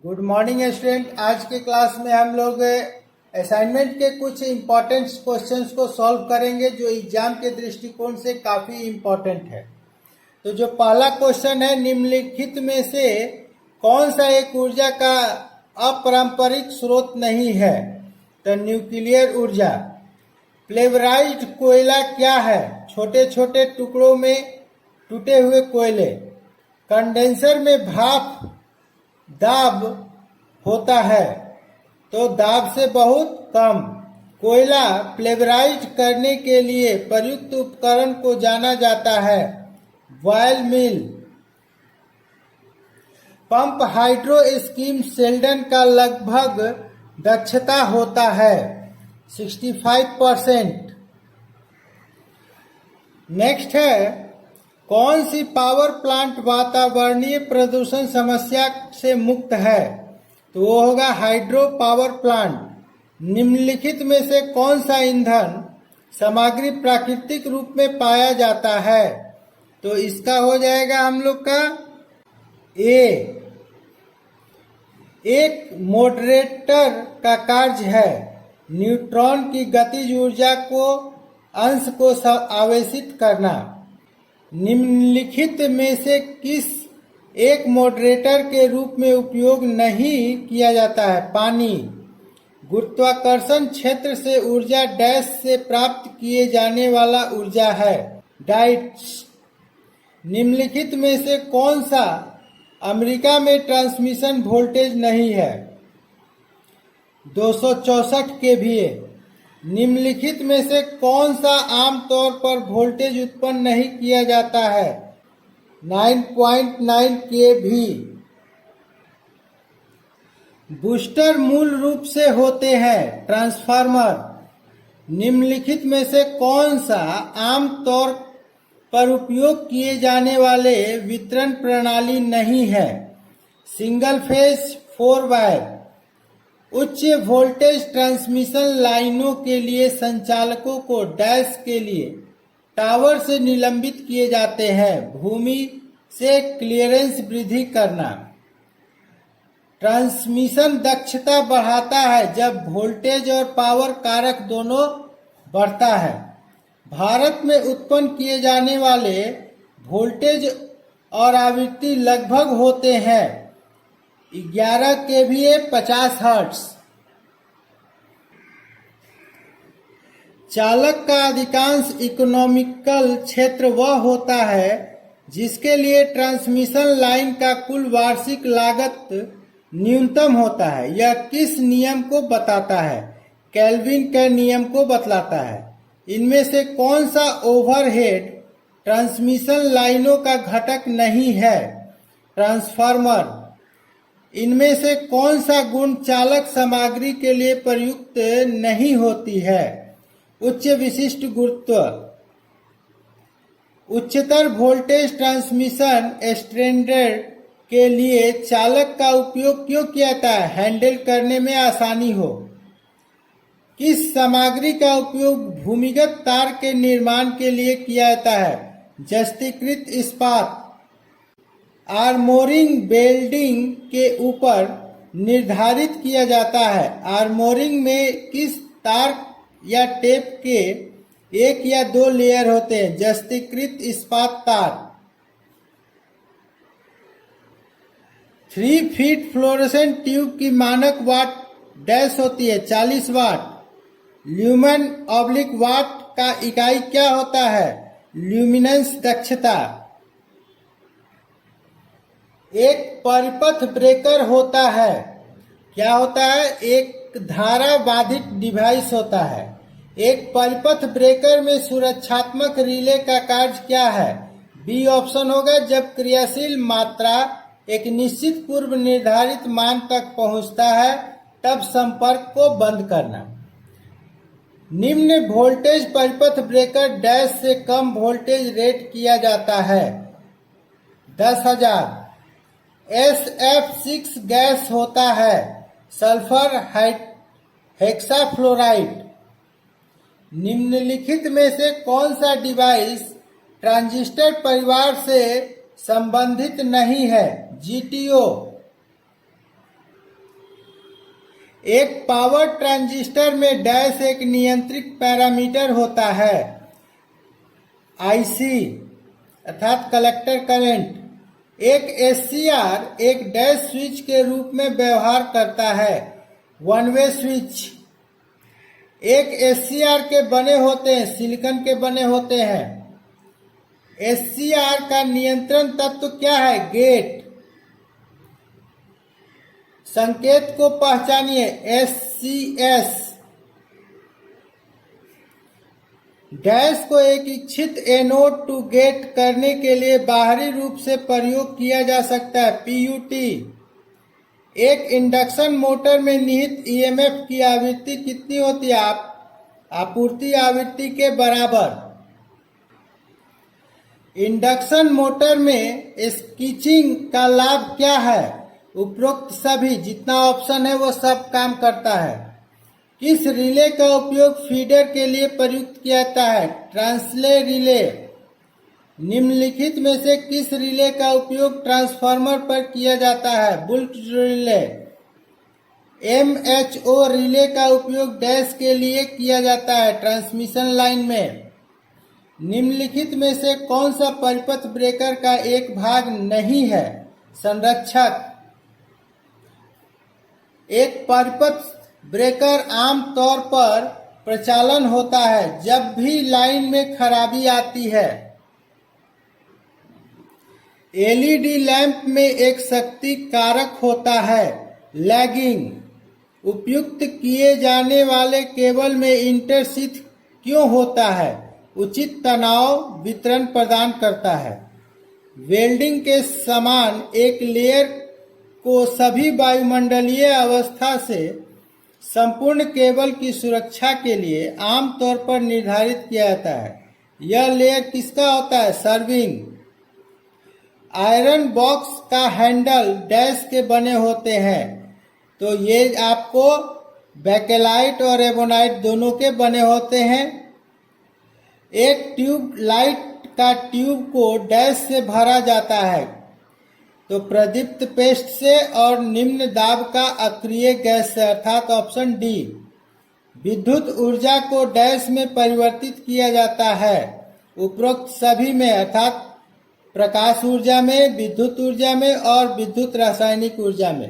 Good morning student. आज के class में हम लोग असाइनमेंट के कुछ इम्पोर्टेंट क्वेश्चंस को सॉल्व करेंगे जो एग्जाम के दृष्टिकोण से काफ़ी इम्पोर्टेंट है। तो जो पहला क्वेश्चन है, निम्नलिखित में से कौन सा एक ऊर्जा का अपारंपरिक स्रोत नहीं है? तो न्यूक्लियर ऊर्जा। प्लेवराइज्ड कोयला क्या है? छोटे छोटे टुकड़ों में टूटे हुए कोयले। कंडेंसर में भाप दाब होता है तो दाब से बहुत कम। कोयला प्लेवराइज करने के लिए प्रयुक्त उपकरण को जाना जाता है बॉयल मिल। पंप हाइड्रो स्कीम शेल्डन का लगभग दक्षता होता है 65%। नेक्स्ट है, कौन सी पावर प्लांट वातावरणीय प्रदूषण समस्या से मुक्त है? तो वो होगा हाइड्रो पावर प्लांट। निम्नलिखित में से कौन सा ईंधन सामग्री प्राकृतिक रूप में पाया जाता है? तो इसका हो जाएगा हम लोग का ए। एक मॉडरेटर का कार्य है न्यूट्रॉन की गतिज ऊर्जा को अंश को आवेशित करना। निम्नलिखित में से किस एक मॉडरेटर के रूप में उपयोग नहीं किया जाता है? पानी। गुरुत्वाकर्षण क्षेत्र से ऊर्जा डैश से प्राप्त किए जाने वाला ऊर्जा है डाइट्स। निम्नलिखित में से कौन सा अमेरिका में ट्रांसमिशन वोल्टेज नहीं है? 264 केवीए। निम्नलिखित में से कौन सा आमतौर पर वोल्टेज उत्पन्न नहीं किया जाता है? 9.9 केवी। बूस्टर मूल रूप से होते हैं ट्रांसफार्मर। निम्नलिखित में से कौन सा आमतौर पर उपयोग किए जाने वाले वितरण प्रणाली नहीं है? Single phase 4 wire. उच्च वोल्टेज ट्रांसमिशन लाइनों के लिए संचालकों को डैश के लिए टावर से निलंबित किए जाते हैं। भूमि से क्लियरेंस वृद्धि करना। ट्रांसमिशन दक्षता बढ़ाता है जब वोल्टेज और पावर कारक दोनों बढ़ता है। भारत में उत्पन्न किए जाने वाले वोल्टेज और आवृत्ति लगभग होते हैं 11 केवीए 50 हर्ट्ज। चालक का अधिकांश इकोनॉमिकल क्षेत्र वह होता है जिसके लिए ट्रांसमिशन लाइन का कुल वार्षिक लागत न्यूनतम होता है। यह किस नियम को बताता है? केल्विन के नियम को बतलाता है। इनमें से कौन सा ओवरहेड ट्रांसमिशन लाइनों का घटक नहीं है? ट्रांसफार्मर। इनमें से कौन सा गुण चालक सामग्री के लिए प्रयुक्त नहीं होती है? उच्च विशिष्ट गुरुत्व। उच्चतर वोल्टेज ट्रांसमिशन स्टैंडर्ड के लिए चालक का उपयोग क्यों किया जाता है? हैंडल करने में आसानी हो। किस सामग्री का उपयोग भूमिगत तार के निर्माण के लिए किया जाता है? जस्तीकृत इस्पात। आर्मोरिंग वेल्डिंग के ऊपर निर्धारित किया जाता है। आर्मोरिंग में किस तार या टेप के एक या दो लेयर होते हैं? जस्तीकृत इस्पात तार। 3 फीट फ्लोरोसेंट ट्यूब की मानक वाट डैश होती है 40 वाट। ल्यूमेन ऑब्लिक वाट का इकाई क्या होता है? ल्यूमिनेंस दक्षता। एक परिपथ ब्रेकर होता है। क्या होता है? एक धारा बाधित डिवाइस होता है। एक परिपथ ब्रेकर में सुरक्षात्मक रिले का कार्य क्या है? बी ऑप्शन होगा। जब क्रियाशील मात्रा एक निश्चित पूर्व निर्धारित मान तक पहुंचता है तब संपर्क को बंद करना। निम्न वोल्टेज परिपथ ब्रेकर डैश से कम वोल्टेज रेट किया जाता है 10,000। SF6 गैस होता है सल्फर हेक्साफ्लोराइड। निम्नलिखित में से कौन सा डिवाइस ट्रांजिस्टर परिवार से संबंधित नहीं है? GTO। एक पावर ट्रांजिस्टर में डैश एक नियंत्रित पैरामीटर होता है, आईसी अर्थात कलेक्टर करंट। एक एससीआर एक डैश स्विच के रूप में व्यवहार करता है, वन वे स्विच। एक एससीआर के बने होते हैं, सिलिकॉन के बने होते हैं। एससीआर का नियंत्रण तत्व क्या है? गेट। संकेत को पहचानिए, एससीएस। डैश को एक इच्छित एनोड टू गेट करने के लिए बाहरी रूप से प्रयोग किया जा सकता है, पीयूटी। एक इंडक्शन मोटर में निहित ईएमएफ की आवृत्ति कितनी होती है? आपूर्ति आवृत्ति के बराबर। इंडक्शन मोटर में स्किचिंग का लाभ क्या है? उपरोक्त सभी, जितना ऑप्शन है वो सब काम करता है। किस रिले का उपयोग फीडर के लिए प्रयुक्त किया जाता है? ट्रांसले रिले। निम्नलिखित में से किस रिले का उपयोग ट्रांसफार्मर पर किया जाता है? Bulk relay. एमएचओ रिले का उपयोग डैश के लिए किया जाता है, ट्रांसमिशन लाइन में। निम्नलिखित में से कौन सा परिपथ ब्रेकर का एक भाग नहीं है? संरक्षक। एक परिपथ ब्रेकर आम तौर पर प्रचालन होता है जब भी लाइन में खराबी आती है। एलईडी लैंप में एक शक्ति कारक होता है, लैगिंग। उपयुक्त किए जाने वाले केबल में इंटरशीथ क्यों होता है? उचित तनाव वितरण प्रदान करता है। वेल्डिंग के समान एक लेयर को सभी वायुमंडलीय अवस्था से संपूर्ण केबल की सुरक्षा के लिए आमतौर पर निर्धारित किया जाता है। यह लेयर किसका होता है? सर्विंग। आयरन बॉक्स का हैंडल डैश के बने होते हैं, तो ये आपको बैकेलाइट और एबोनाइट दोनों के बने होते हैं। एक ट्यूब लाइट का ट्यूब को डैश से भरा जाता है, तो प्रदीप्त पेस्ट से और निम्न दाब का अक्रिय गैस से, अर्थात ऑप्शन डी। विद्युत ऊर्जा को डैश में परिवर्तित किया जाता है, उपरोक्त सभी में, अर्थात प्रकाश ऊर्जा में, विद्युत ऊर्जा में और विद्युत रासायनिक ऊर्जा में।